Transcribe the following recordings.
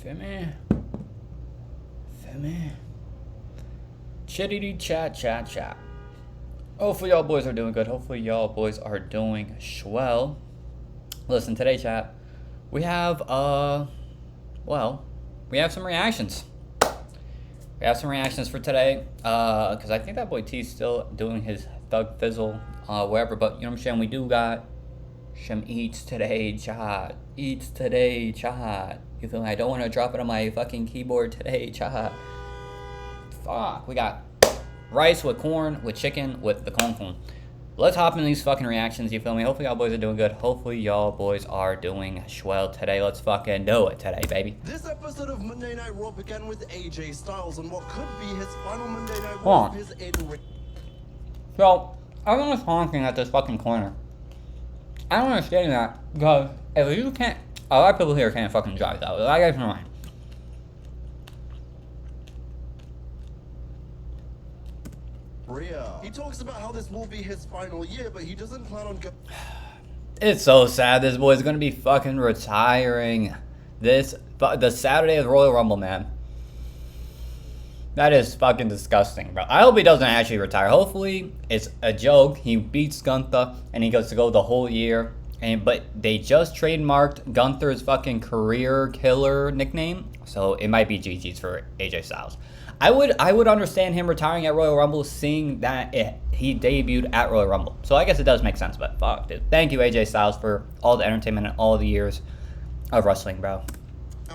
Feel me? Feel me? Chittity chat chat chat. Hopefully y'all boys are doing good. Hopefully y'all boys are doing swell. Listen, today chat, we have we have some reactions. We have some reactions for today. Cause I think that boy T's still doing his thug fizzle, wherever. But you know what I'm saying? We do got some eats today chat. Eats today chat. You feel me? I don't want to drop it on my fucking keyboard today chat. Fuck. We got rice with corn, with chicken, with the corn. Let's hop in these fucking reactions, you feel me? Hopefully y'all boys are doing good. Hopefully y'all boys are doing swell today. Let's fucking do it today, baby. This episode of Monday Night Raw began with AJ Styles and what could be his final Monday Night Raw of his in-ring. So, everyone's honking at this fucking corner. I don't understand that, because if you can't, a lot of people here can't fucking drive that. I guess never mind. He talks about how this will be his final year, but he doesn't plan on going. It's so sad. This boy's gonna be fucking retiring the Saturday of the Royal Rumble, man. That is fucking disgusting, bro. I hope he doesn't actually retire. Hopefully, it's a joke. He beats Gunther, and he gets to go the whole year. But they just trademarked Gunther's fucking career killer nickname, so it might be GG's for AJ Styles. I would understand him retiring at Royal Rumble, seeing that he debuted at Royal Rumble. So I guess it does make sense, but fuck, dude. Thank you, AJ Styles, for all the entertainment and all the years of wrestling, bro.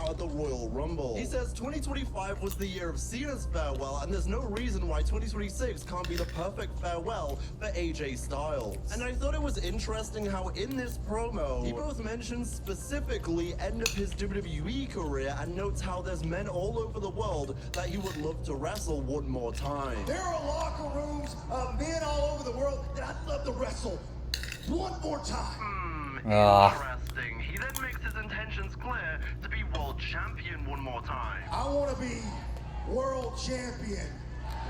At the Royal Rumble. He says 2025 was the year of Cena's farewell, and there's no reason why 2026 can't be the perfect farewell for AJ Styles. And I thought it was interesting how in this promo, he both mentions specifically end of his WWE career and notes how there's men all over the world that he would love to wrestle one more time. There are locker rooms of men all over the world that I'd love to wrestle one more time. Interesting. He then makes his intentions clear to be world champion one more time. I want to be world champion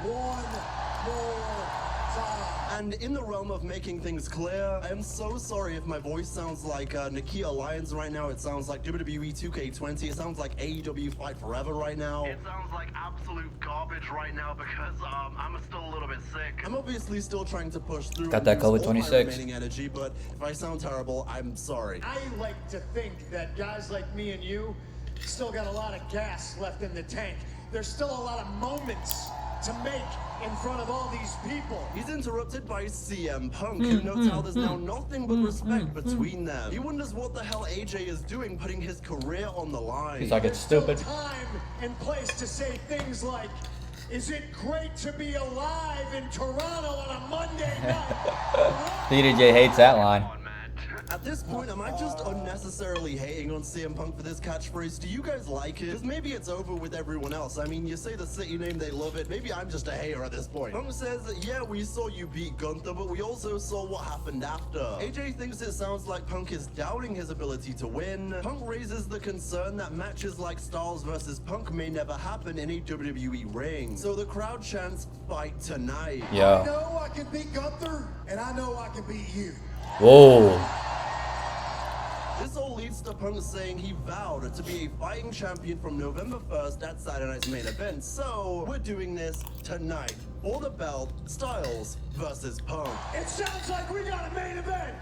one more time. And in the realm of making things clear, I am so sorry if my voice sounds like Nikita Lyons right now. It sounds like WWE 2K20. It sounds like AEW Fight Forever right now. It sounds like absolute garbage right now because I'm still a little bit sick. I'm obviously still trying to push through. Got that COVID 26. Remaining energy, but if I sound terrible, I'm sorry. I like to think that guys like me and you still got a lot of gas left in the tank. There's still a lot of moments to make in front of all these people. He's interrupted by CM Punk, who notes how there's now nothing but respect between them. He wonders what the hell AJ is doing, putting his career on the line. He's like, it's stupid. Time and place to say things like, is it great to be alive in Toronto on a Monday night? DJ hates that line. At this point, am I just unnecessarily hating on CM Punk for this catchphrase? Do you guys like it? Because maybe it's over with everyone else. I mean, you say the city name, they love it. Maybe I'm just a hater at this point. Punk says that, yeah, we saw you beat Gunther, but we also saw what happened after. AJ thinks it sounds like Punk is doubting his ability to win. Punk raises the concern that matches like Styles versus Punk may never happen in a WWE ring. So the crowd chants, fight tonight. Yeah. I know I can beat Gunther, and I know I can beat you. Whoa. This all leads to Punk saying he vowed to be a fighting champion from November 1st at Saturday Night's main event. So we're doing this tonight for the belt, Styles versus Punk. It sounds like we got a main event.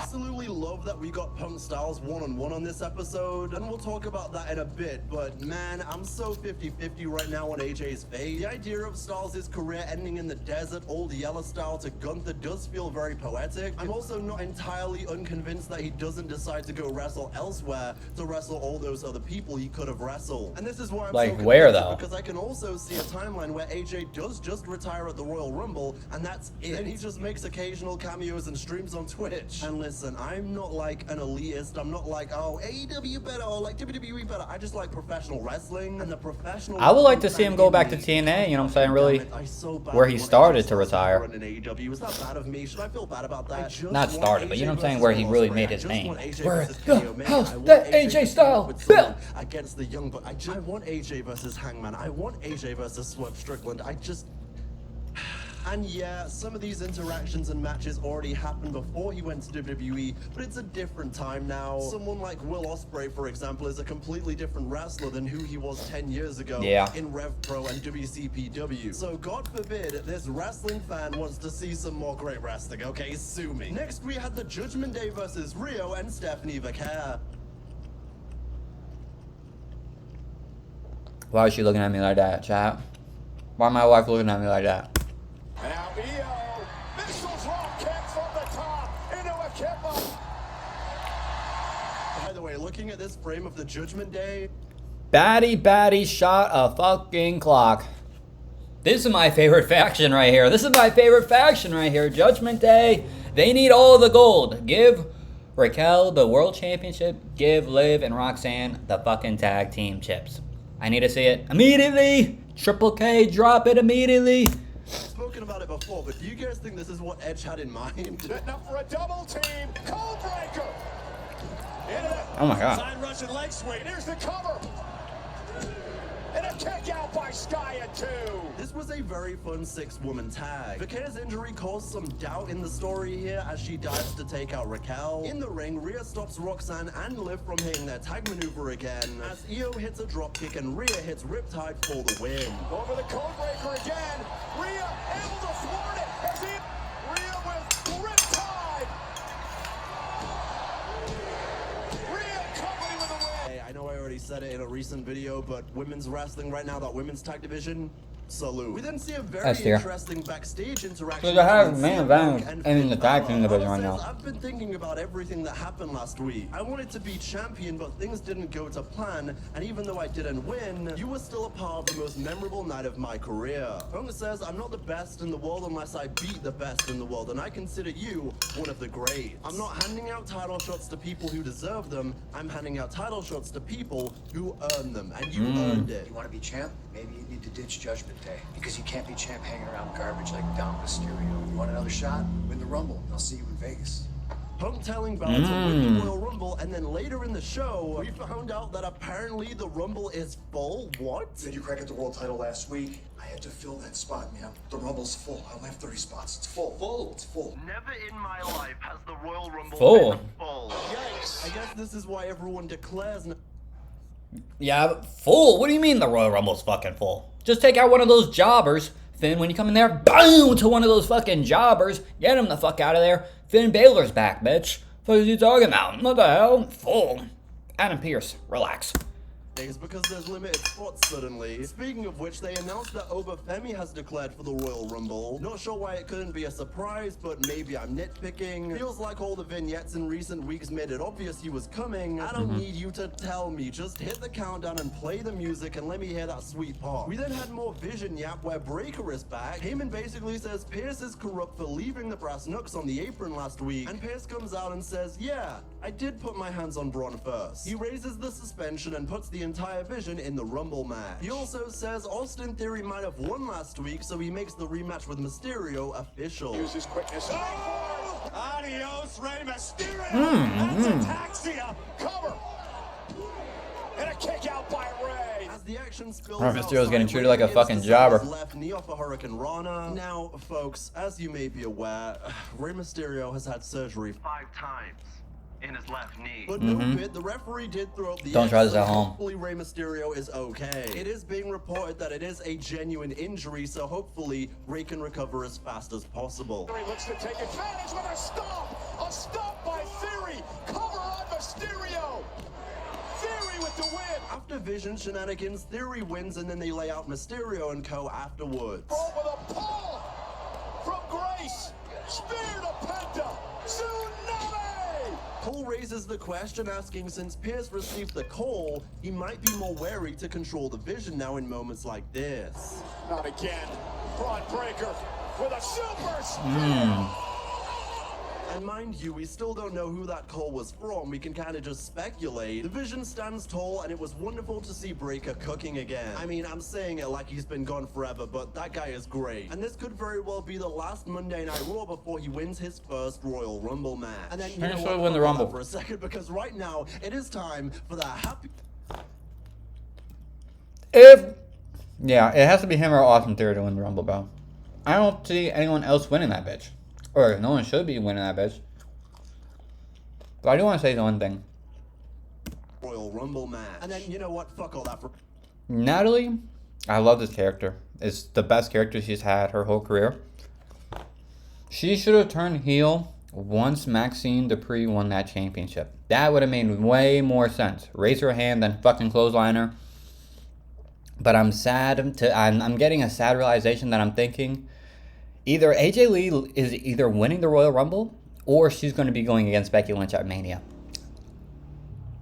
Absolutely love that we got Punk Styles one-on-one on this episode, and we'll talk about that in a bit, but man, I'm so 50-50 right now on AJ's fate. The idea of Styles' career ending in the desert, old Yeller style to Gunther does feel very poetic. I'm also not entirely unconvinced that he doesn't decide to go wrestle elsewhere to wrestle all those other people he could have wrestled. And this is why I'm like, so where conflicted, though? because I can also see a timeline where AJ does just retire at the Royal Rumble, and that's it. And he just makes occasional cameos and streams on Twitch. And listen, I'm not like an elitist. I'm not like, oh, AEW better or like WWE better. I just like professional wrestling, and the professional. I would like to see him go back to TNA, you know what I'm saying, really, where he started to retire. Was that bad of me? Should I feel bad about that? Not started, but you know what I'm saying, where he really made his name. Where the hell's that AJ Styles? Bill! Against the young, but I want AJ versus Hangman. I want AJ versus Swerve Strickland. And yeah, some of these interactions and matches already happened before he went to WWE, but it's a different time now. Someone like Will Ospreay, for example, is a completely different wrestler than who he was 10 years ago in Rev Pro and WCPW. So God forbid this wrestling fan wants to see some more great wrestling, okay? Sue me. Next, we had the Judgment Day versus Rio and Stephanie Vaquer. Why is she looking at me like that, chat? Why my wife looking at me like that? Now Io, missiles rock kick from the top into a kip up. By the way, looking at this frame of the Judgment Day, Batty shot a fucking clock. This is my favorite faction right here. This is my favorite faction right here. Judgment Day. They need all the gold. Give Raquel the world championship. Give Liv and Roxanne the fucking tag team chips. I need to see it immediately. Triple K, drop it immediately. spoken about it before, but do you guys think this is what Edge had in mind? Setting up for a double team. Cold breaker. Oh my god. Side Russian leg sweep. Here's the cover. And a kick out by Sky at 2. This was a very fun 6-woman tag. Vaquer's injury caused some doubt in the story here as she dives to take out Raquel. In the ring, Rhea stops Roxanne and Liv from hitting their tag maneuver again as Io hits a dropkick and Rhea hits Riptide for the win. Over the code breaker again. Rhea able to thwart it. As Rhea with Riptide. Rhea Company with a win. Hey, I know I already said it in a recent video, but women's wrestling right now, that women's tag division, salute. We then see a very interesting backstage interaction. So I have main event in the tag team division right now. I've been thinking about everything that happened last week. I wanted to be champion, but things didn't go to plan. And even though I didn't win, you were still a part of the most memorable night of my career. Punk says I'm not the best in the world unless I beat the best in the world, and I consider you one of the greats. I'm not handing out title shots to people who deserve them. I'm handing out title shots to people who earn them, and you earned it. You want to be champ? Maybe you need to ditch Judgment Day, because you can't be champ hanging around garbage like Dom Mysterio. You want another shot? Win the Rumble. I'll see you in Vegas. Punk telling Balor to win the Royal Rumble, and then later in the show, we found out that apparently the Rumble is full. What? Did you crack at the world title last week? I had to fill that spot, man. The Rumble's full. I only have 30 spots. It's full. Full. It's full. Never in my life has the Royal Rumble Full. been full. Yikes. I guess this is why everyone declares. Yeah, but full? What do you mean the Royal Rumble's fucking full? Just take out one of those jobbers. Finn, when you come in there, boom, to one of those fucking jobbers. Get him the fuck out of there. Finn Balor's back, bitch. What are you talking about? What the hell? Full. Adam Pearce, relax. Because there's limited spots suddenly. Speaking of which, they announced that Obafemi has declared for the Royal Rumble. Not sure why it couldn't be a surprise, but maybe I'm nitpicking. Feels like all the vignettes in recent weeks made it obvious he was coming. I don't need you to tell me. Just hit the countdown and play the music and let me hear that sweet part. We then had more Vision Yap where Breakker is back. Heyman basically says Pierce is corrupt for leaving the brass knucks on the apron last week. And Pierce comes out and says, yeah, I did put my hands on Braun first. He raises the suspension and puts the entire Vision in the Rumble match. He also says Austin Theory might have won last week, so he makes the rematch with Mysterio official. Use his quickness. Oh! Adios, Rey Mysterio. That's ataxia. Cover. And a kick out by Rey. As the action spills Mysterio's getting treated outside, like a fucking jobber. Left knee off a Hurricane Rana. Now, folks, as you may be aware, Rey Mysterio has had surgery 5 times in his left knee. But no bid, the referee did throw up the Don't try this at so home. Hopefully Rey Mysterio is okay. It is being reported that it is a genuine injury, so hopefully Rey can recover as fast as possible. He looks to take advantage with a stomp. A stomp by Theory. Cover on Mysterio. Theory with the win. After Vision shenanigans, Theory wins and then they lay out Mysterio and co afterwards. Braun with a pull from Grace. Spear to Penta. Tsunami. Cole raises the question, asking since Pierce received the call, he might be more wary to control the Vision now in moments like this. Not again. Braun Breaker with a super spear. And mind you, we still don't know who that call was from. We can kind of just speculate. The Vision stands tall, and it was wonderful to see Breaker cooking again. I mean, I'm saying it like he's been gone forever, but that guy is great. And this could very well be the last Monday Night Raw before he wins his first Royal Rumble match. And then, you know what, win the Rumble for a second, because right now, it is time for the happy... Yeah, it has to be him or Austin Theory to win the Rumble, bro. I don't see anyone else winning that bitch. Or no one should be winning that bitch. But I do want to say one thing. Royal Rumble match. And then, you know what? Fuck all that. Natalie, I love this character. It's the best character she's had her whole career. She should have turned heel once Maxine Dupree won that championship. That would have made way more sense. Raise her hand, then fucking clothesline her. But I'm getting a sad realization that I'm thinking either AJ Lee is either winning the Royal Rumble or she's going to be going against Becky Lynch at Mania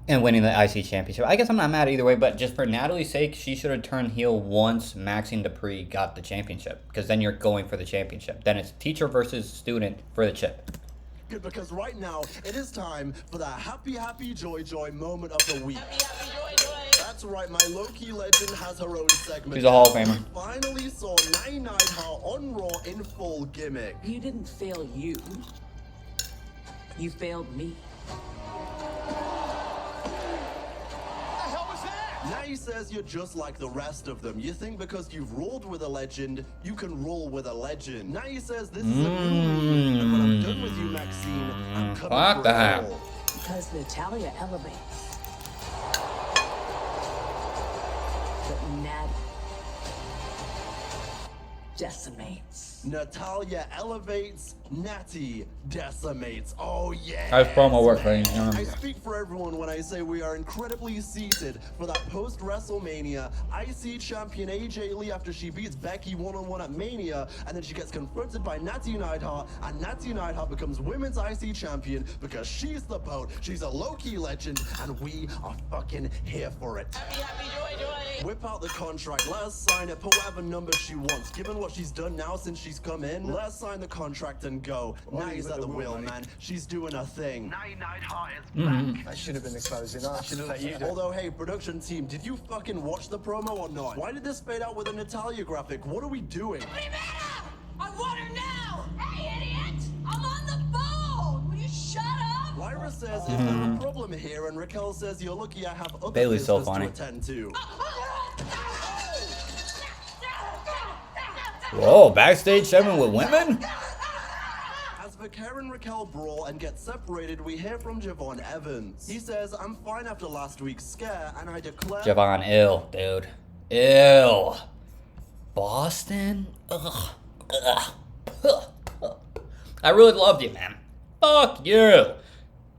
and winning the IC Championship. I guess I'm not mad either way, but just for Natalie's sake, she should have turned heel once Maxine Dupree got the championship, because then you're going for the championship. Then it's teacher versus student for the chip. Because right now, it is time for the happy, joy moment of the week. Happy, joy. That's right, my low-key legend has her own segment. She's a Hall of Famer. We finally saw Natty Neidhart on Raw in full gimmick. You didn't fail you. You failed me. Natty says you're just like the rest of them. You think because you've ruled with a legend, you can rule with a legend. Natty says this is a new movie, and when I'm done with you, Maxine, I'm coming Fuck for that. it all. Because Natalia elevates. But Natty decimates. Natalia elevates, Natty decimates. Oh yeah. How's promo work, ladies and I gentlemen? speak for everyone when I say we are incredibly seated for that post-WrestleMania IC champion AJ Lee after she beats Becky one-on-one at Mania, and then she gets confronted by Natty Neidhart, and Natty Neidhart becomes women's IC champion because she's the boat, she's a low-key legend, and we are fucking here for it. Happy, joy. Whip out the contract, let us sign it, put whatever number she wants. Given what she's done now since she's come in, let us sign the contract and go. Natty's at the wheel, man. She's doing her thing. Natty Neidhart is back. I should have been exposing. I should have let you do it. Although, hey, production team, did you fucking watch the promo or not? Why did this fade out with a Natalia graphic? What are we doing? I want her now! Hey, idiot! I'm on the phone! Will you shut up? Lyra says, is there a problem here? And Raquel says, you're lucky I have other Bailey's so business funny. to attend to. Whoa, backstage segment with women? As Vaquer and Raquel brawl and get separated, we hear from Javon Evans. He says, I'm fine after last week's scare, and I declare... Javon, ill, dude. Ill. Boston? Ugh. I really loved you, man. Fuck you.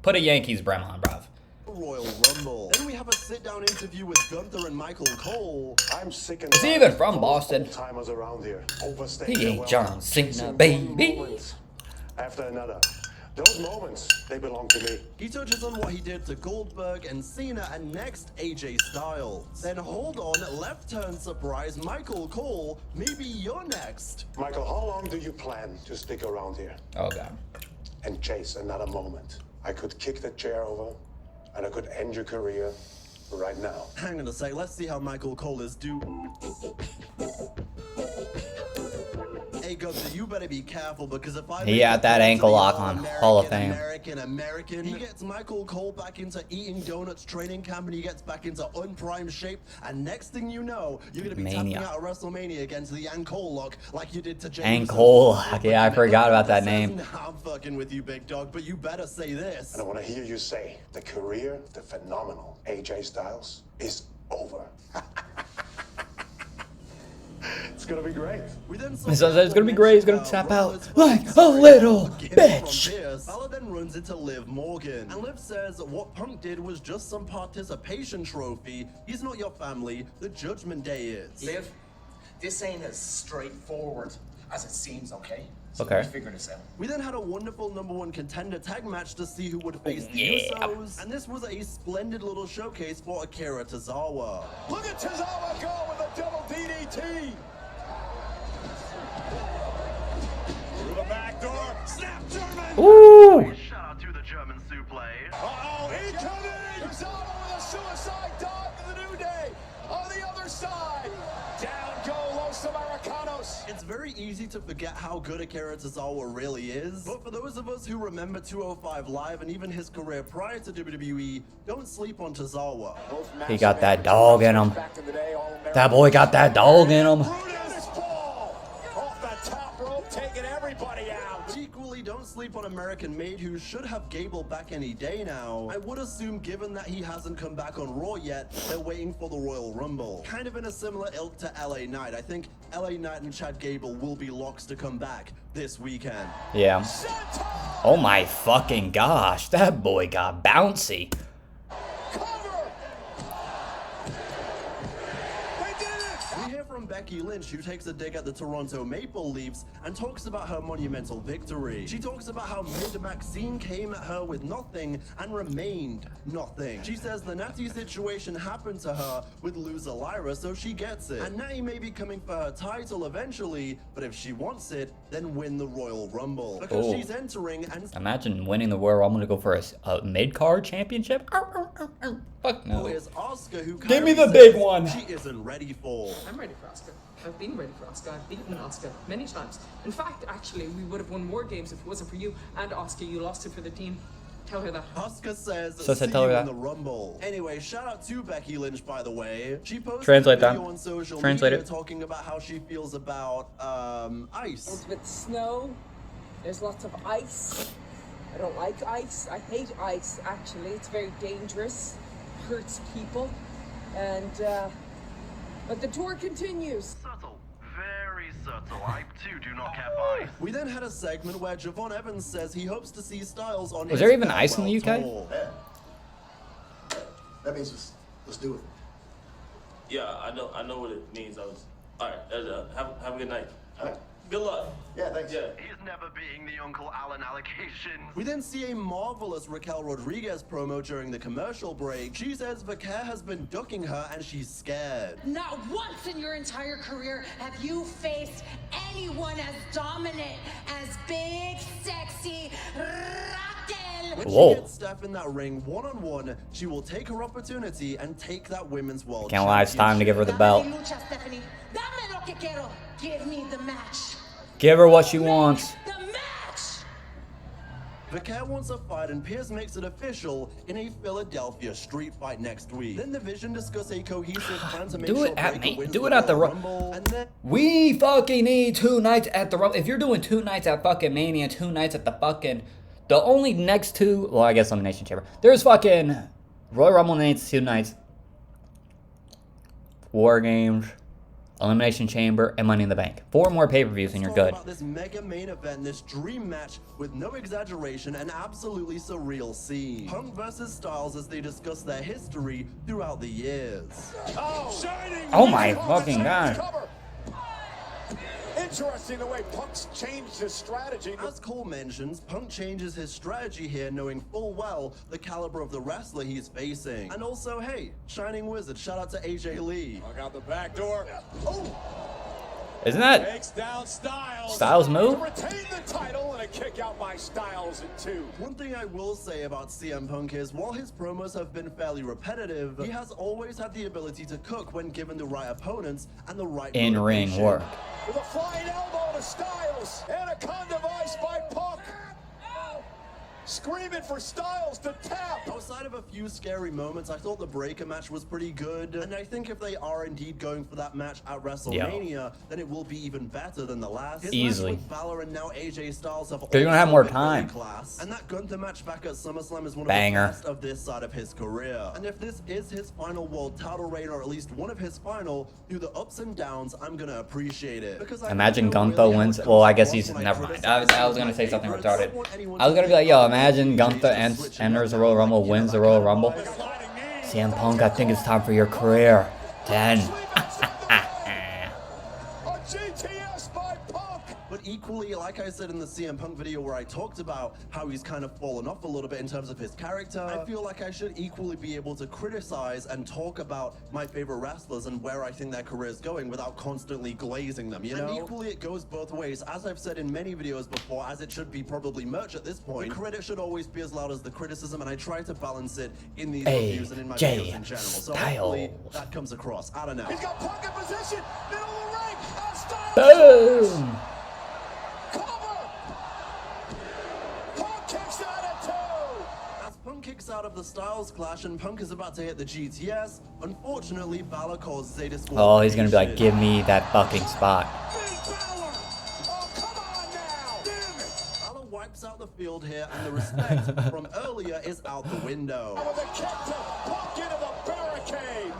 Put a Yankees brem on, bruv. Royal Rumble. Then we have a sit-down interview with Gunther and Michael Cole. I'm sick and Is he even from Boston? Timers around here overstaying He their ain't John welcome. Cena, It's one baby. moment after another. Those moments, they belong to me. He touches on what he did to Goldberg and Cena and next AJ Styles. Then hold on, left turn surprise, Michael Cole, maybe you're next. Michael, how long do you plan to stick around here Oh, God. and chase another moment? I could kick the chair over, and I could end your career right now. Hang on a sec, let's see how Michael Cole is doing. Hey Gunther, you better be careful because if I He had that ankle lock on Hall of Fame. American, he gets Michael Cole back into eating donuts training camp and he gets back into unprimed shape, and next thing you know, you're gonna be tapping Mania. out of WrestleMania against the ankle lock like you did to James. Ankle lock, yeah, I forgot about that name. Nah, I'm fucking with you, big dog, but you better say this. And I want to hear you say, the career of the phenomenal AJ Styles is over. It's gonna be great. We then It says it's gonna be great, he's gonna tap out like a little bitch. Bella then runs into Liv Morgan, and Liv says what Punk did was just some participation trophy. He's not your family. The Judgment Day is. Liv, this ain't as straightforward as it seems, okay? So Okay. let me figure this out. We then had a wonderful #1 contender tag match to see who would face the Yeah. Usos, and this was a splendid little showcase for Akira Tozawa. Look at Tozawa go with a double DDT. Through the back door. Snap German. Ooh. Shout out to the German suplex. Uh-oh, incoming! Tozawa with a suicide dive to the New Day. On the other side. Down go Los Americanos. It's very easy to forget how good Akira Tozawa really is, but for those of us who remember 205 Live and even his career prior to WWE, don't sleep on Tozawa. He got that dog in him. That boy got that dog in him. Brutus ball off the top don't sleep on American Made, who should have Gable back any day now. I would assume, given that he hasn't come back on Raw yet, they're waiting for the Royal Rumble. Kind of in a similar ilk to LA Knight. I think LA Knight and Chad Gable will be locks to come back this weekend. Yeah. Oh my fucking gosh, that boy got bouncy. We hear from Becky Lynch, who takes a dig at the Toronto Maple Leafs and talks about her monumental victory. She talks about how Mid-Maxine came at her with nothing and remained nothing. She says the Natty situation happened to her with loser Lyra, so she gets it. And Natty may be coming for her title eventually, but if she wants it, then win the Royal Rumble. Because Oh. she's entering and... Imagine winning the Royal Rumble to go for a mid-card championship. Fuck no. Is Asuka, who Give me kind of the big says one. she isn't ready for. I'm ready for Asuka. I've been ready for Asuka. I've beaten Asuka many times. In fact, actually, we would have won more games if it wasn't for you and Asuka. You lost it for the team. Tell her that. Asuka says, So see tell her you that. in the Rumble. Anyway, shout out to Becky Lynch, by the way. She posted Translate a that. video on social Translate media it. talking about how she feels about ice. It's with snow. There's lots of ice. I don't like ice. I hate ice, actually. It's very dangerous. Hurts people. And, but the tour continues. Subtle. Very subtle. I too do not care for ice. We then had a segment where Javon Evans says he hopes to see Styles on Was his there even ice in the farewell UK? tour. That means let's do it. Yeah, I know what it means. All right, have a good night. All right. Good luck. Yeah, thanks. Yeah. He's never being the Uncle Alan allocation. We then see a marvelous Raquel Rodriguez promo during the commercial break. She says Vaquer has been ducking her and she's scared. Not once in your entire career have you faced anyone as dominant as big, sexy Raquel. When Whoa. she gets Steph in that ring one-on-one, she will take her opportunity and take that women's world Can't lie, it's time to give her the belt. Dame mi lucha, Stephanie. Dame lo que quiero. Give me the match. Give her what she wants. The match! Vaquer wants a fight and Pierce makes it official in a Philadelphia street fight next week. Then the Vision discuss a cohesive plan to make Do sure it at Breakker me. wins Do the it at the Royal Ru- Rumble. And then We fucking need 2 nights at the Rumble. If you're doing 2 nights at fucking Mania, 2 nights at the fucking... The only next 2... Well, I guess Elimination Chamber. There's fucking... Royal Rumble needs 2 nights. War Games, Elimination Chamber, and Money in the Bank. 4 more pay-per-views and you're talk good. about this mega main event, this dream match with no exaggeration, an absolutely surreal scene. Punk versus Styles as they discuss their history throughout the years. Oh my fucking god. Interesting the way Punk's changed his strategy. As Cole mentions, Punk changes his strategy here, knowing full well the caliber of the wrestler he's facing. And also, hey, Shining Wizard, shout out to AJ Lee. Look out the back door. Isn't that Takes down Styles. Styles' move? To retain the title and a kick out by Styles in 2. One thing I will say about CM Punk is, while his promos have been fairly repetitive, he has always had the ability to cook when given the right opponents and the right in-ring motivation. work? With a flying elbow to Styles. Anaconda Vice by Punk. Screaming for Styles to tap. Outside of a few scary moments, I thought the Breakker match was pretty good, and I think if they are indeed going for that match at WrestleMania, then it will be even better than the last. His Easily. match with Balor and now AJ Styles have You're gonna have also more been time. really class, and that Gunther match back at SummerSlam is one Banger. of the best of this side of his career. And if this is his final world title reign, or at least one of his final, through the ups and downs, I'm gonna appreciate it. Because I Imagine know Gunther really how wins. it comes Well, I guess across he's... when Never mind. criticize I was gonna say his something favorites. retarded. I don't want anyone I was to gonna be like, think yo, that imagine AJ Gunther is switching enters the up Royal like, Rumble, you know, wins the that Royal kind of Rumble. vibe. CM Punk, I think it's time for your career. 10. A GTS by Punk. But equally, like I said in the CM Punk video where I talked about how he's kind of fallen off a little bit in terms of his character, I feel like I should equally be able to criticize and talk about my favorite wrestlers and where I think their career is going without constantly glazing them, you know? And equally, it goes both ways. As I've said in many videos before, as it should be probably merch at this point, the credit should always be as loud as the criticism, and I try to balance it in these reviews and in my videos in general. So hopefully that comes across. I don't know. He's got Punk in position. Middle of the ring. Styles. Boom! Cover. Punk kicks out at 2. As Punk kicks out of the Styles Clash and Punk is about to hit the GTS, unfortunately, Balor causes a disqualification. Oh, he's gonna be like, give me that fucking spot. Finn Balor. Oh, come on now. Damn it. Balor wipes field here, and the respect from earlier is out the window. With a kick to Punk into the barricade.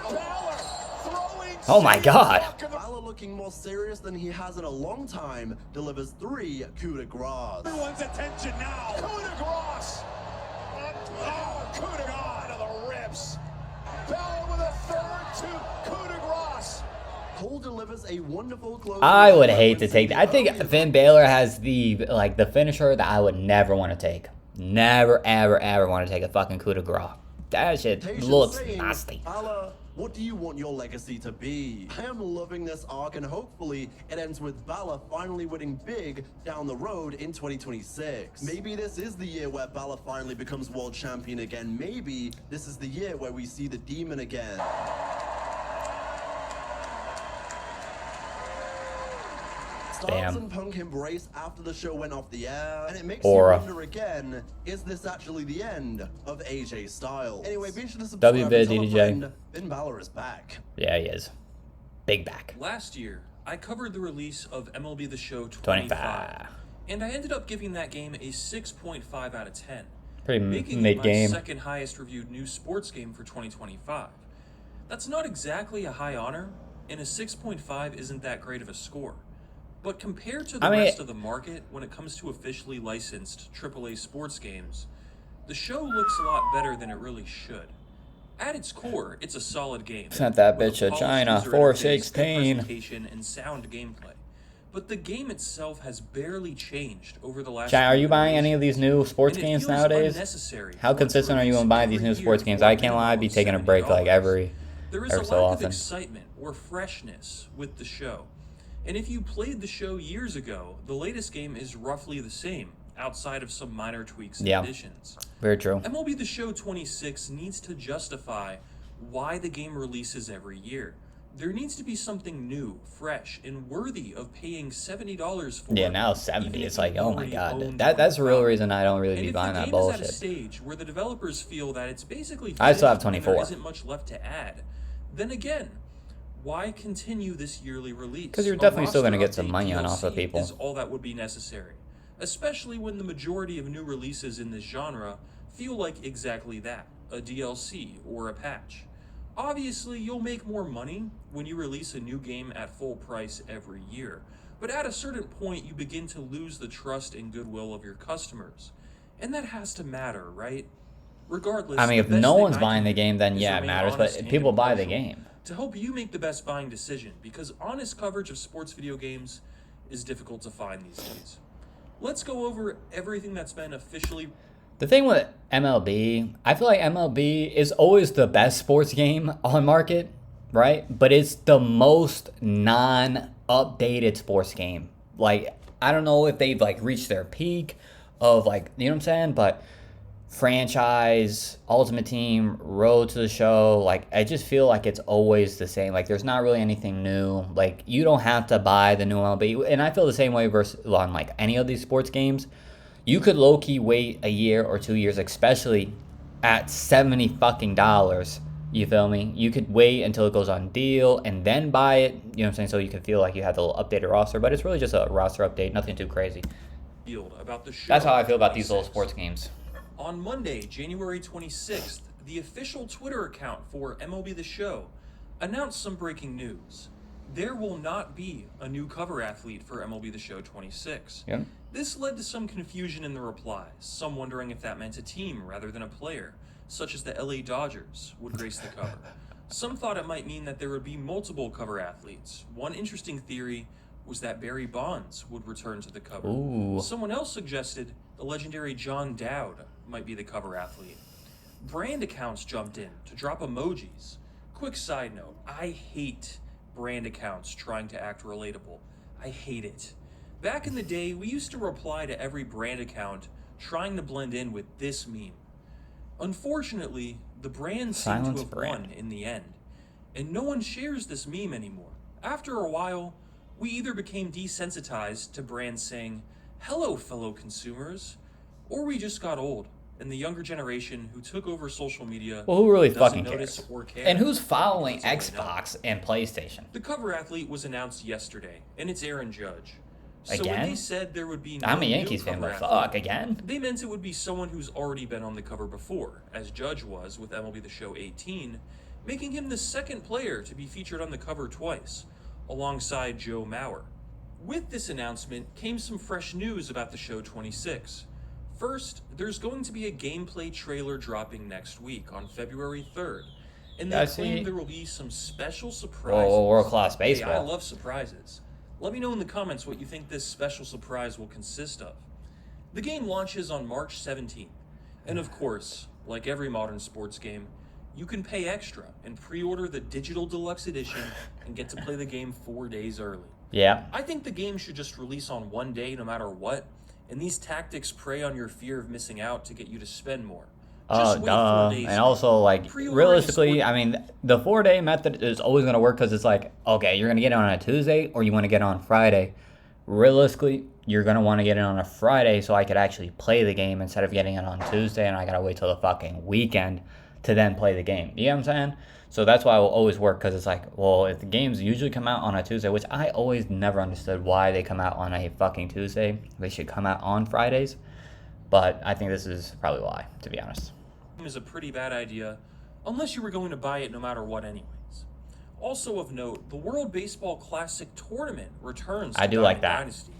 Balor throwing. Oh my God. Balor, looking more serious than he has in a long time, delivers 3 coup de grace. Everyone's attention now. Coup de grace. Oh, coup de grace to the ribs. Balor with a third coup de grace. Cole delivers a wonderful close. I would hate to take that. I think Finn Balor has the finisher that I would never want to take. Never, ever, ever want to take a fucking coup de grace. That shit looks nasty. Balor, what do you want your legacy to be? I am loving this arc, and hopefully it ends with Balor finally winning big down the road in 2026. Maybe this is the year where Balor finally becomes world champion again. Maybe this is the year where we see the demon again. Styles and Punk embrace after the show went off the air, and it makes you wonder again, is this actually the end of AJ Styles? Anyway, be sure to subscribe and tell a friend, Finn Balor is back. Yeah, he is. Big back. Last year, I covered the release of MLB The Show 25, and I ended up giving that game a 6.5 out of 10. Pretty making mid-game. it my second highest reviewed new sports game for 2025. That's not exactly a high honor, and a 6.5 isn't that great of a score. But compared to the rest of the market, when it comes to officially licensed AAA sports games, the show looks a lot better than it really should. At its core, it's a solid game. Sent that bitch to China, 416. Presentation and sound gameplay. But the game itself has barely changed over the last. China, are you buying any of these new sports games nowadays? How consistent are you on buying these new sports games? I can't lie, I'd be taking a break like every so often. There is a lack of excitement or freshness with the show. And if you played the show years ago, the latest game is roughly the same, outside of some minor tweaks and additions. Very true. MLB The Show 26 needs to justify why the game releases every year. There needs to be something new, fresh, and worthy of paying $70 for. Yeah, now 70. It's like, oh my God, that's the real reason I don't really be buying that bullshit. At a stage where the developers feel that it's basically I still have 24. There isn't much left to add. Then again, why continue this yearly release? Because you're definitely still going to get some money on off of people. Is all that would be necessary, especially when the majority of new releases in this genre feel like exactly that, a DLC or a patch. Obviously, you'll make more money when you release a new game at full price every year, but at a certain point you begin to lose the trust and goodwill of your customers. And that has to matter, right? Regardless, I mean, if no one's buying the game, then yeah, it matters, but people buy the game. To help you make the best buying decision, because honest coverage of sports video games is difficult to find these days. Let's go over everything that's been officially. The thing with MLB, I feel like MLB is always the best sports game on market, right? But it's the most non-updated sports game. Like, I don't know if they've like reached their peak of like, you know what I'm saying? But franchise, Ultimate Team, Road to the Show, like I just feel like it's always the same. Like there's not really anything new. Like you don't have to buy the new MLB, and I feel the same way versus on like any of these sports games. You could low-key wait a year or 2 years, especially at $70 fucking. You feel me? You could wait until it goes on deal and then buy it. You know what I'm saying? So you can feel like you have the updated roster, but it's really just a roster update, nothing too crazy. About the show. That's how I feel about these little sports games. On Monday, January 26th, the official Twitter account for MLB The Show announced some breaking news. There will not be a new cover athlete for MLB The Show 26. Yep. This led to some confusion in the replies, some wondering if that meant a team rather than a player, such as the LA Dodgers would grace the cover. Some thought it might mean that there would be multiple cover athletes. One interesting theory was that Barry Bonds would return to the cover. Ooh. Someone else suggested the legendary John Dowd might be the cover athlete. Brand accounts jumped in to drop emojis. Quick side note, I hate brand accounts trying to act relatable. I hate it. Back in the day, we used to reply to every brand account trying to blend in with this meme. Unfortunately, the brand seemed to have won in the end, and no one shares this meme anymore. After a while, we either became desensitized to brands saying, "Hello, fellow consumers," or we just got old, and the younger generation who took over social media. Well, who really fucking notice cares? Or care. And who's following Xbox and PlayStation? The cover athlete was announced yesterday, and it's Aaron Judge. So when they said there would be no I'm a new Yankees fan, cover but athlete, fuck, again? they meant it would be someone who's already been on the cover before, as Judge was with MLB The Show 18, making him the second player to be featured on the cover twice, alongside Joe Mauer. With this announcement came some fresh news about the show 26. First, there's going to be a gameplay trailer dropping next week on February 3rd, and they claim there will be some special surprises. Whoa, world-class baseball. Hey, I love surprises. Let me know in the comments what you think this special surprise will consist of. The game launches on March 17th, and of course, like every modern sports game, you can pay extra and pre-order the digital deluxe edition and get to play the game 4 days early. Yeah. I think the game should just release on one day no matter what, and these tactics prey on your fear of missing out to get you to spend more. Oh, duh. And also, like, realistically, I mean, the 4-day method is always going to work because it's like, okay, you're going to get it on a Tuesday or you want to get it on Friday. Realistically, you're going to want to get it on a Friday so I could actually play the game instead of getting it on Tuesday and I got to wait till the fucking weekend to then play the game. You know what I'm saying? So that's why it will always work because it's like, well, if the games usually come out on a Tuesday, which I always never understood why they come out on a fucking Tuesday. They should come out on Fridays. But I think this is probably why, to be honest. Is a pretty bad idea unless you were going to buy it no matter what anyways. Also of note, the World Baseball Classic Tournament returns to I do like that. Dynasty,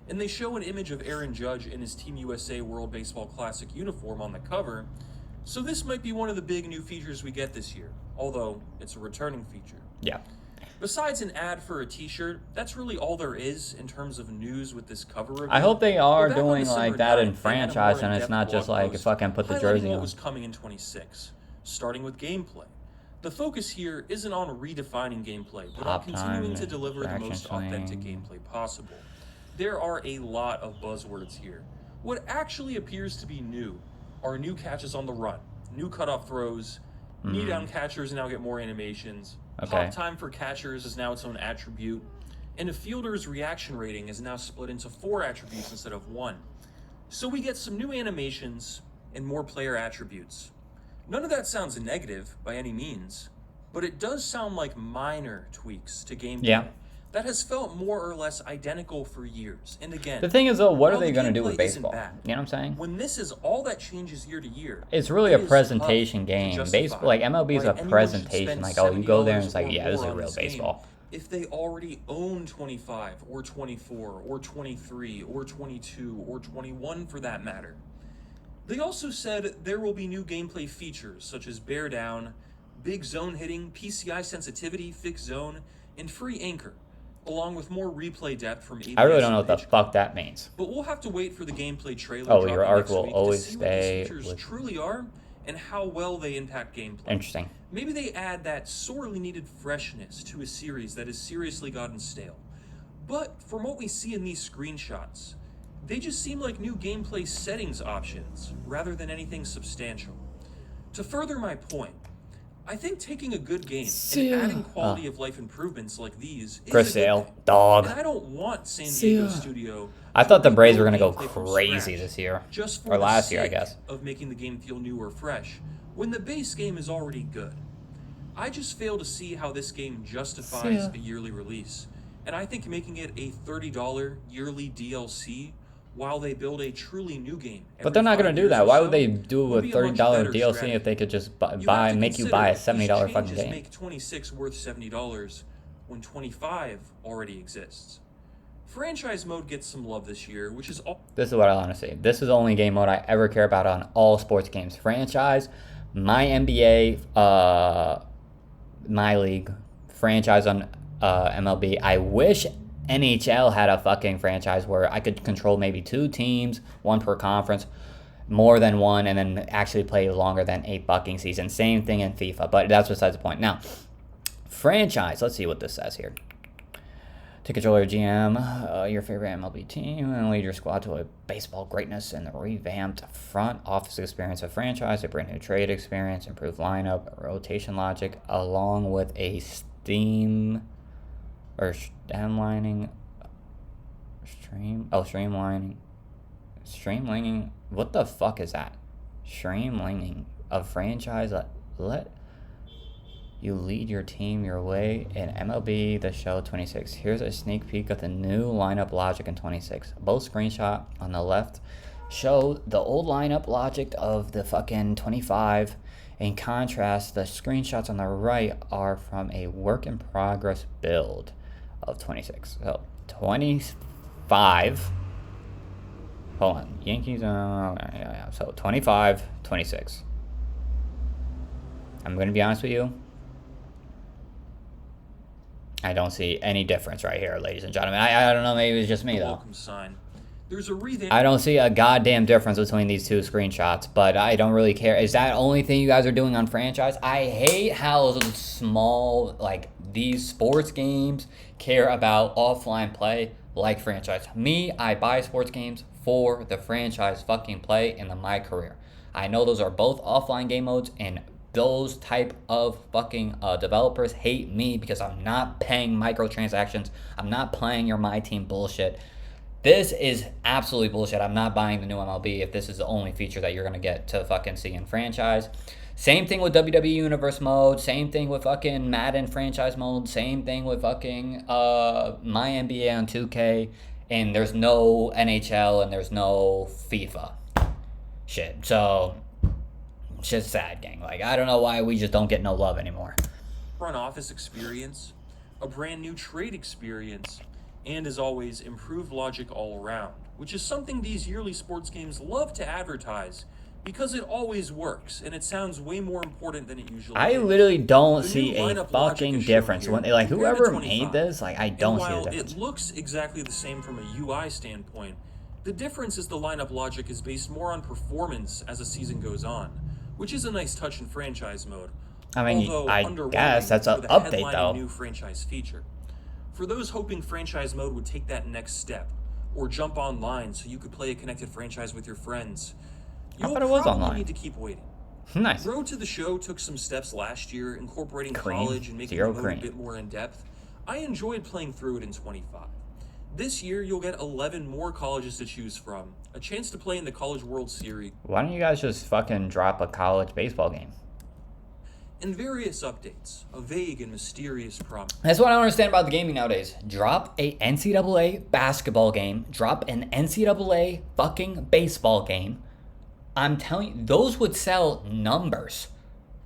and they show an image of Aaron Judge in his Team USA World Baseball Classic uniform on the cover, so this might be one of the big new features we get this year, although it's a returning feature. Yeah. Besides an ad for a t-shirt, that's really all there is in terms of news with this cover review. I hope they are doing like that in franchise and it's not just like fucking put the jersey on. What was coming in 26, starting with gameplay. The focus here isn't on redefining gameplay, but on continuing to deliver the most authentic gameplay possible. There are a lot of buzzwords here. What actually appears to be new are new catches on the run, new cutoff throws, knee down catchers now get more animations, pop time for catchers is now its own attribute, and a fielder's reaction rating is now split into 4 attributes instead of 1. So we get some new animations and more player attributes. None of that sounds negative by any means, but it does sound like minor tweaks to gameplay that has felt more or less identical for years. And again, the thing is though, what are they going to do with baseball? You know what I'm saying? When this is all that changes year to year, it's really a presentation game. Baseball, like MLB is a presentation. Like, oh, you go there and it's like, yeah, this is real baseball. If they already own 25 or 24 or 23 or 22 or 21 for that matter. They also said there will be new gameplay features such as bear down, big zone hitting, PCI sensitivity, fixed zone, and free anchor, along with more replay depth from ABS. I really don't know what the fuck that means. But we'll have to wait for the gameplay trailer. Oh, your arc will always stay what these features truly are and how well they impact gameplay. Interesting. Maybe they add that sorely needed freshness to a series that has seriously gotten stale. But from what we see in these screenshots, they just seem like new gameplay settings options rather than anything substantial. To further my point, I think taking a good game and adding quality of life improvements like these is Chris Sale, dog. And I don't want San Diego Studio. I thought the Braves were going to go crazy this year. Just for or last year, I guess. Of making the game feel new or fresh, when the base game is already good. I just fail to see how this game justifies a yearly release. And I think making it a $30 yearly DLC while they build a truly new game. But they're not going to do that. Why would they do a $30 DLC if they could just make you buy a $70 fucking game? Make 26 worth $70 when 25 already exists. Franchise mode gets some love this year, which is all. This is what I want to say. This is the only game mode I ever care about on all sports games. Franchise, my NBA, my league, franchise on MLB. I wish NHL had a fucking franchise where I could control maybe 2 teams, 1 per conference, more than 1, and then actually play longer than 8 fucking seasons. Same thing in FIFA, but that's besides the point. Now, franchise, let's see what this says here. To control your GM, your favorite MLB team, and lead your squad to a baseball greatness and the revamped front office experience of franchise, a brand new trade experience, improved lineup, rotation logic, along with a streamlining, what the fuck is that? Streamlining of franchise, You lead your team your way in MLB The Show 26. Here's a sneak peek of the new lineup logic in 26. Both screenshot on the left show the old lineup logic of the fucking 25. In contrast, the screenshots on the right are from a work in progress build of 26. So 25. Hold on. Yankees. So 25, 26. I'm going to be honest with you. I don't see any difference right here, ladies and gentlemen. I don't know. Maybe it's just me, though. Welcome sign. There's a revamp. I don't see a goddamn difference between these two screenshots, but I don't really care. Is that the only thing you guys are doing on franchise? I hate how small, like, these sports games care about offline play like franchise. Me, I buy sports games for the franchise fucking play in my career. I know those are both offline game modes, and those type of fucking developers hate me because I'm not paying microtransactions. I'm not playing your My Team bullshit. This is absolutely bullshit. I'm not buying the new MLB if this is the only feature that you're going to get to fucking see in franchise. Same thing with WWE Universe mode. Same thing with fucking Madden franchise mode. Same thing with fucking My NBA on 2K. And there's no NHL and there's no FIFA. Shit. So, it's just sad, gang. Like, I don't know why we just don't get no love anymore. Front office experience, a brand new trade experience, and as always, improved logic all around, which is something these yearly sports games love to advertise because it always works and it sounds way more important than it usually is. I literally don't see a fucking difference. When like whoever made this, like I don't see a difference. It looks exactly the same from a UI standpoint. The difference is the lineup logic is based more on performance as the season goes on, which is a nice touch in franchise mode. I mean, I guess that's an update though. New franchise feature. For those hoping franchise mode would take that next step, or jump online so you could play a connected franchise with your friends, you'll probably need to keep waiting. Nice. Road to the Show took some steps last year, incorporating college and making the mode a bit more in-depth. I enjoyed playing through it in 25. This year, you'll get 11 more colleges to choose from, a chance to play in the College World Series. Why don't you guys just fucking drop a college baseball game? And various updates, a vague and mysterious promise. That's what I don't understand about the gaming nowadays. Drop a NCAA basketball game. Drop an NCAA fucking baseball game. I'm telling you, those would sell numbers.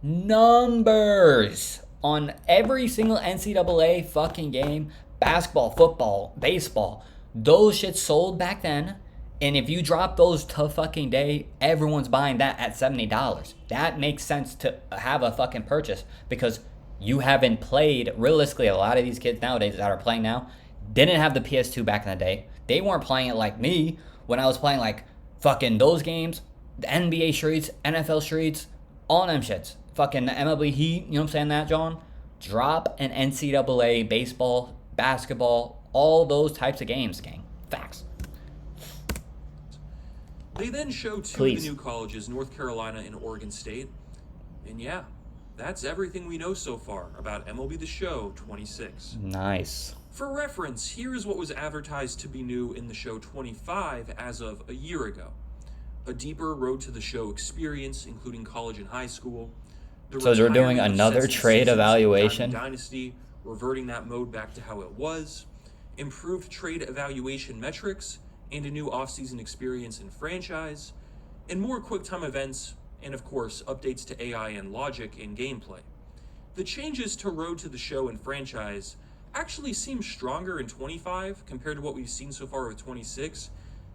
Numbers on every single NCAA fucking game. Basketball, football, baseball. Those shit sold back then. And if you drop those to fucking day, everyone's buying that at $70. That makes sense to have a fucking purchase because you haven't played. Realistically, a lot of these kids nowadays that are playing now didn't have the PS2 back in the day. They weren't playing it like me when I was playing like fucking those games, the NBA streets, NFL streets, all them shits. Fucking the MLB Heat, you know what I'm saying that, John? Drop an NCAA baseball, basketball, all those types of games, gang. Facts. They then show two of the new colleges, North Carolina and Oregon State. And yeah, that's everything we know so far about MLB The Show 26. Nice. For reference, here is what was advertised to be new in The Show 25 as of a year ago. A deeper Road to the Show experience, including college and high school. So they're doing another trade evaluation? Dynasty, reverting that mode back to how it was. Improved trade evaluation metrics, and a new off-season experience in franchise, and more quick-time events, and of course, updates to AI and logic in gameplay. The changes to Road to the Show and franchise actually seem stronger in 25 compared to what we've seen so far with 26,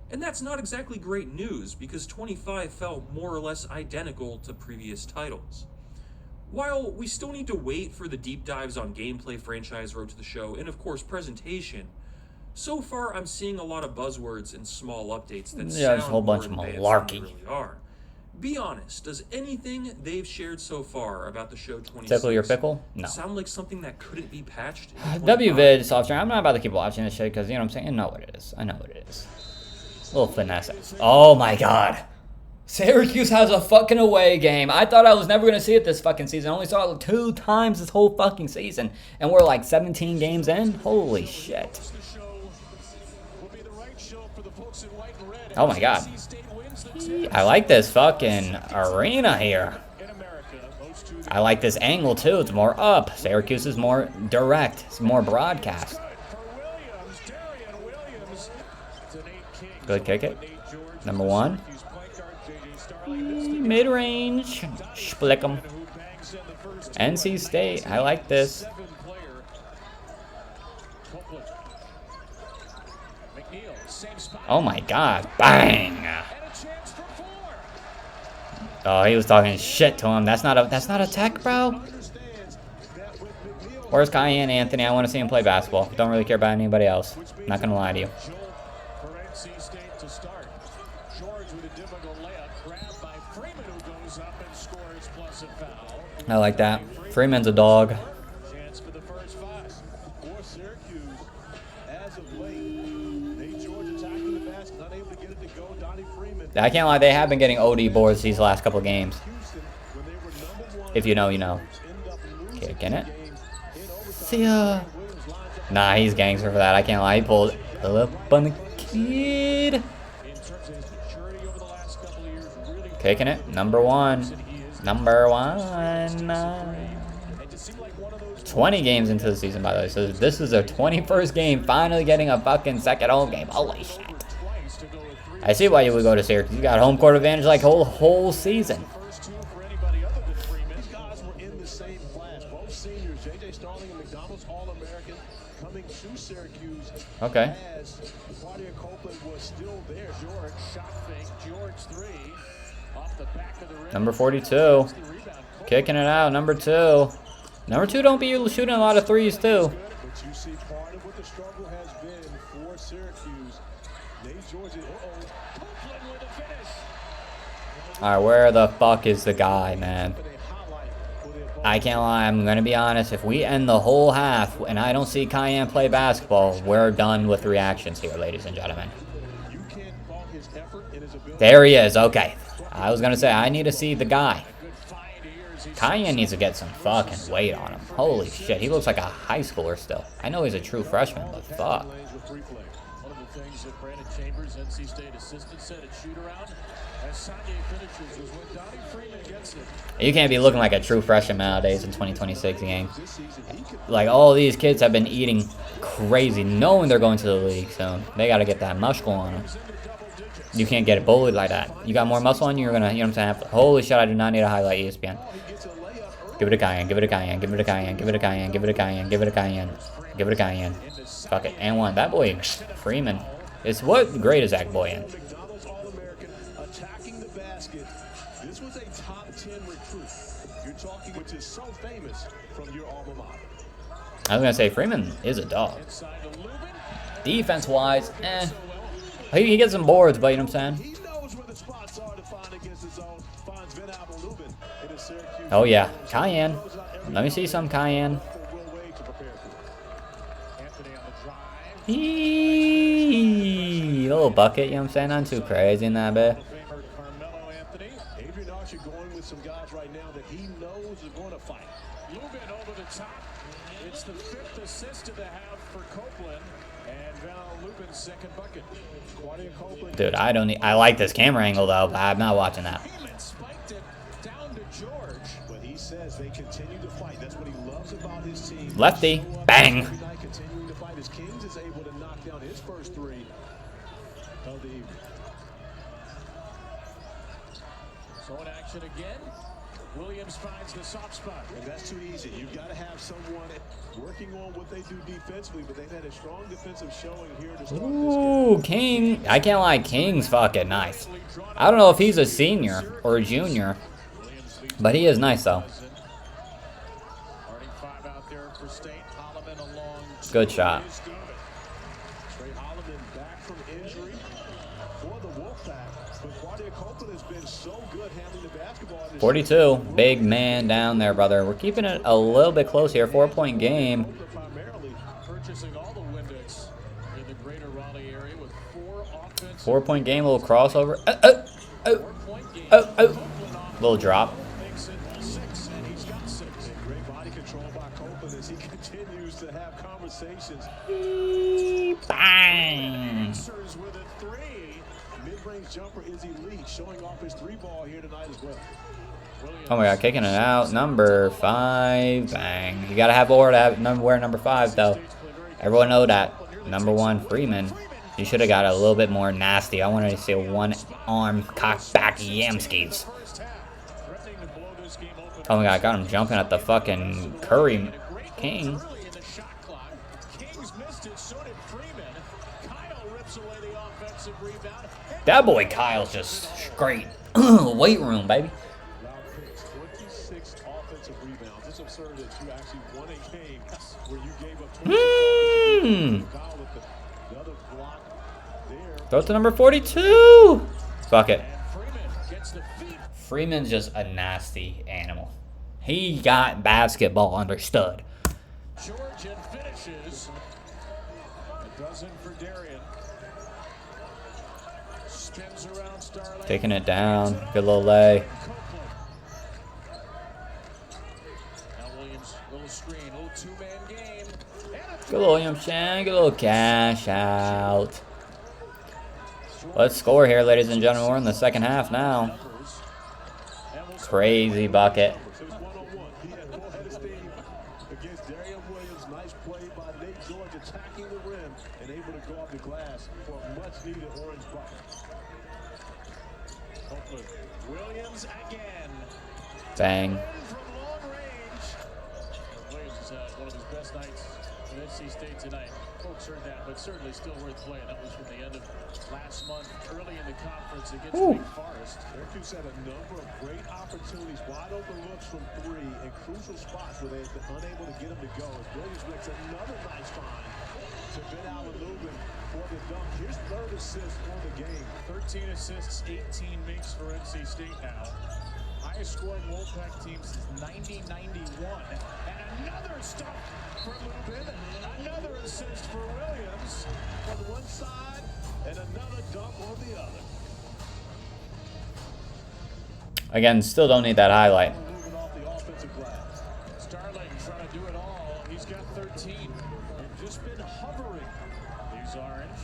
and that's not exactly great news because 25 felt more or less identical to previous titles. While we still need to wait for the deep dives on gameplay, franchise, Road to the Show, and of course presentation, so far, I'm seeing a lot of buzzwords and small updates that sound a whole bunch of malarkey. Than they really are. Be honest, does anything they've shared so far about the Show 26 tickle your pickle? No. Sound like something that couldn't be patched? WVid software. I'm not about to keep watching this shit because you know what I'm saying. I know what it is. I know what it is. A little finesse. Oh my god. Syracuse has a fucking away game. I thought I was never gonna see it this fucking season. I only saw it 2 times this whole fucking season, and we're like 17 games in. Holy shit. Oh my god. I like this fucking arena here. I like this angle, too. It's more up. Syracuse is more direct. It's more broadcast. Good kick it. Number 1. Mid-range. Splick 'em. NC State. I like this. Oh my god. Bang! Oh, he was talking shit to him. That's not a tech, bro. Where's Cayenne Anthony? I want to see him play basketball. Don't really care about anybody else. Not gonna lie to you. I like that. Freeman's a dog. I can't lie, they have been getting OD boards these last couple games. If you know, you know. Kicking it. See ya. Nah, he's gangster for that. I can't lie. He pulled up on the kid. Kicking it. Number 1. Number 1. 20 games into the season, by the way. So this is their 21st game. Finally getting a fucking second home game. Holy shit. I see why you would go to Syracuse. You got home court advantage like whole season. Okay. Number 42. Kicking it out. Number 2. Number 2 don't be shooting a lot of threes, too. Alright, where the fuck is the guy, man? I can't lie, I'm gonna be honest. If we end the whole half and I don't see Cayenne play basketball, we're done with reactions here, ladies and gentlemen. There he is, okay. I was gonna say, I need to see the guy. Cayenne needs to get some fucking weight on him. Holy shit, he looks like a high schooler still. I know he's a true freshman, but fuck. You can't be looking like a true freshman nowadays in 2026 gang. Like, all these kids have been eating crazy, knowing they're going to the league, so they gotta get that muscle on them. You can't get bullied like that. You got more muscle on you, you're gonna, you know what I'm saying? Holy shit, I do not need to highlight ESPN. Give it a Cayenne, give it a Cayenne, give it a Cayenne, give it a Cayenne, give it a Cayenne, give it a Cayenne, give it a Cayenne. Fuck it, and 1. That boy, Freeman. It's what grade is that boy in? This was a top 10 recruit. You're talking, which is so famous from your alma mater. I was gonna say Freeman is a dog. Defense wise, he gets some boards, but you know what I'm saying? Oh yeah, Cayenne. Let me see some Cayenne. Eee, little bucket, you know what I'm saying? Not too crazy in that bit. Going with some guys right now that he knows are going to fight. Lubin over the top. It's the 5th assist of the half for Copeland, and Val Lubin's 2nd bucket. Dude, I like this camera angle though, but I'm not watching that. Spiked it down to George. But he says they continue to fight. That's what he loves about his team. Lefty, bang. Continuing to fight as Kings is able to knock down his first 3 of the evening. So in action again. Williams finds the soft spot. And that's too easy. You've got to have someone working on what they do defensively, but they've had a strong defensive showing here to start Ooh, King. I can't lie, King's fucking nice. I don't know if he's a senior or a junior, but he is nice though. Good shot. 42, big man down there, brother. We're keeping it a little bit close here. 4-point game. Four-point game, a little crossover. Little drop. Bang! Mid-range jumper is elite, showing off his 3-ball here tonight as well. Oh my god, kicking it out. Number 5. Bang. You gotta have Laura to have wear number 5, though. Everyone know that. Number 1, Freeman. You should have got a little bit more nasty. I wanted to see a one-arm cock-back Yamskis. Oh my god, I got him jumping at the fucking Curry King. That boy Kyle's just straight weight room, baby. 26 offensive rebounds. It's absurd that you actually won a game where you gave up 26 Kyle with the other block there. Throw it to number 42. Fuck it. Freeman's just a nasty animal. He got basketball understood. Georgian finishes. A dozen for Darian. Spins around Starlight. Taking it down. Good little lay. Now Williams, little screen, little two-man game. Good little Yum Shang. Good little cash out. Let's score here, ladies and gentlemen. We're in the second half now. Crazy bucket. Against Darian Williams, nice play by Nate George attacking the rim and able to go off the glass for a much-needed orange bucket. Copeland, Williams again. Bang. From long range. Williams has had one of his best nights at NC State tonight. Folks heard that, but certainly still worth playing. That was from the end of last month, early in the conference against Wake Forest. Syracuse had a number of great opportunities, wide open looks from 3 in crucial spots where they've been unable to get them to go. As Williams makes another nice find to Ben Allen Lubin for the dunk. His 3rd assist on the game. 13 assists, 18 makes for NC State now. Highest scoring Wolfpack team since 1991. And another stop for Lubin. Another assist for Williams on one side and another dunk on the other. Again, still don't need that highlight. Moving off the offensive glass. Starlight trying to do it all. He's got 13 and just been hovering. He's orange.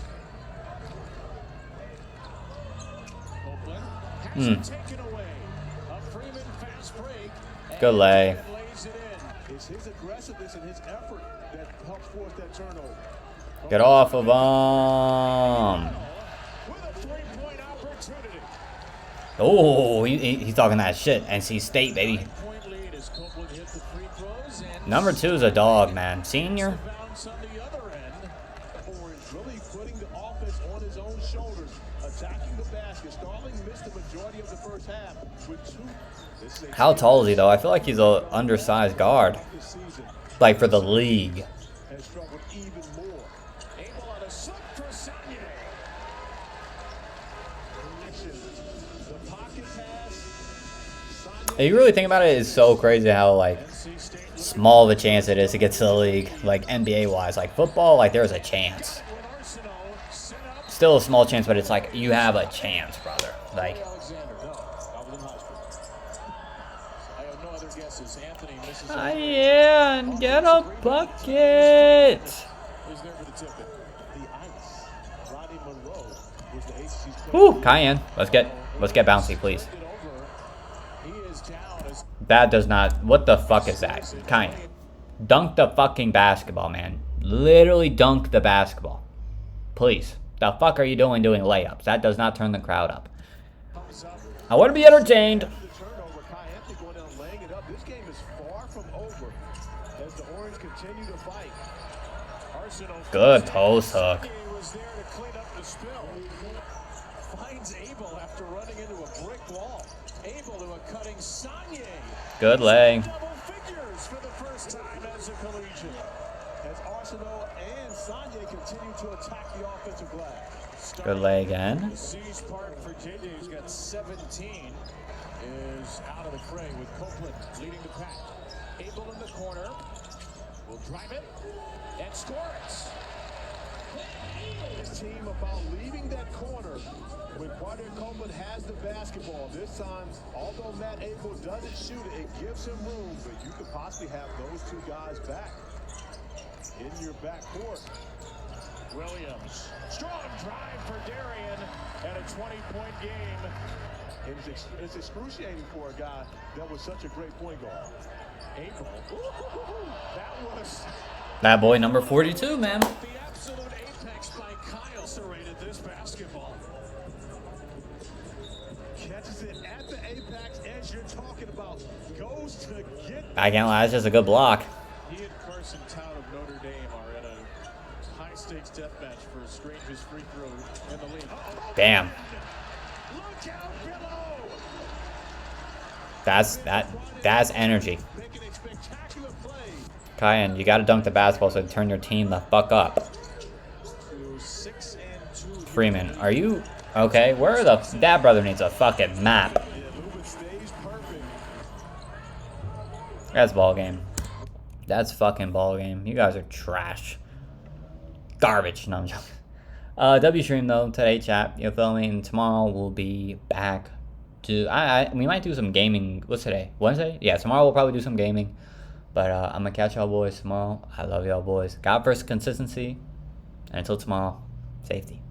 Copeland has it taken away. A Freeman fast break. Good lay. Lays it in. It's his aggressiveness and his effort that helps force that turnover. Get off of him. With a three-point opportunity. Oh, he's talking that shit. NC State, baby. Point lead as Copeland hit the free throws and Number 2 is a dog, man. Senior. bounce on the other end. Orange really putting the offense on his own shoulders, attacking the basket. Starling missed the majority of the first half with 2. How tall is he, though? I feel like he's an undersized guard. Like, for the league. Has struggled even more. Able on a slip for Sanye. The pocket pass. If you really think about it, it's so crazy how, like, small of a chance it is to get to the league. Like, NBA-wise. Like, football, like, there's a chance. Still a small chance, but it's like, you have a chance, brother. Like... Yeah, get a bucket. Woo, Cayenne. Let's get bouncy, please. That does not. What the fuck is that? Cayenne. Dunk the fucking basketball, man. Literally dunk the basketball. Please. The fuck are you doing layups? That does not turn the crowd up. I want to be entertained. Good post hook. Finds Abel after running into a brick wall. Abel to a cutting Sanye. Good lay. Double figures for the first time as a collegiate. As Arsenault and Sanye continue to attack the offensive glass. Good lay again. The C's part for JJ, who's got 17, is out of the fray with Copeland leading the pack. Abel in the corner. Will drive it and score it. This team about leaving that corner when Carter Copeland has the basketball. This time, although Matt Abel doesn't shoot it, it gives him room, but you could possibly have those 2 guys back in your backcourt. Williams, strong drive for Darian, and a 20-point game It's excruciating for a guy that was such a great point guard. April. That was That boy number 42, man. the absolute apex by Kyle. Serrated this basketball. catches it at the apex as you're talking about. Goes to get. I can't lie, it's just a good block. He and Carson Town of Notre Dame are in a high-stakes deathmatch for strangest free throw in the league. Damn. Look out below! That's energy. Making a spectacular play. Kyan, you gotta dunk the basketball so turn your team the fuck up. To 6 and 2. Freeman, are you okay? Where the that brother needs a fucking map. Yeah, movement stays perfect. That's ball game. That's fucking ball game. You guys are trash. Garbage. No, I'm joking. W stream though today, chat. You feel me? And tomorrow we'll be back to we might do some gaming. What's today? Wednesday? Yeah, tomorrow we'll probably do some gaming. But I'm gonna catch y'all boys tomorrow. I love y'all boys. God first consistency. And until tomorrow, safety.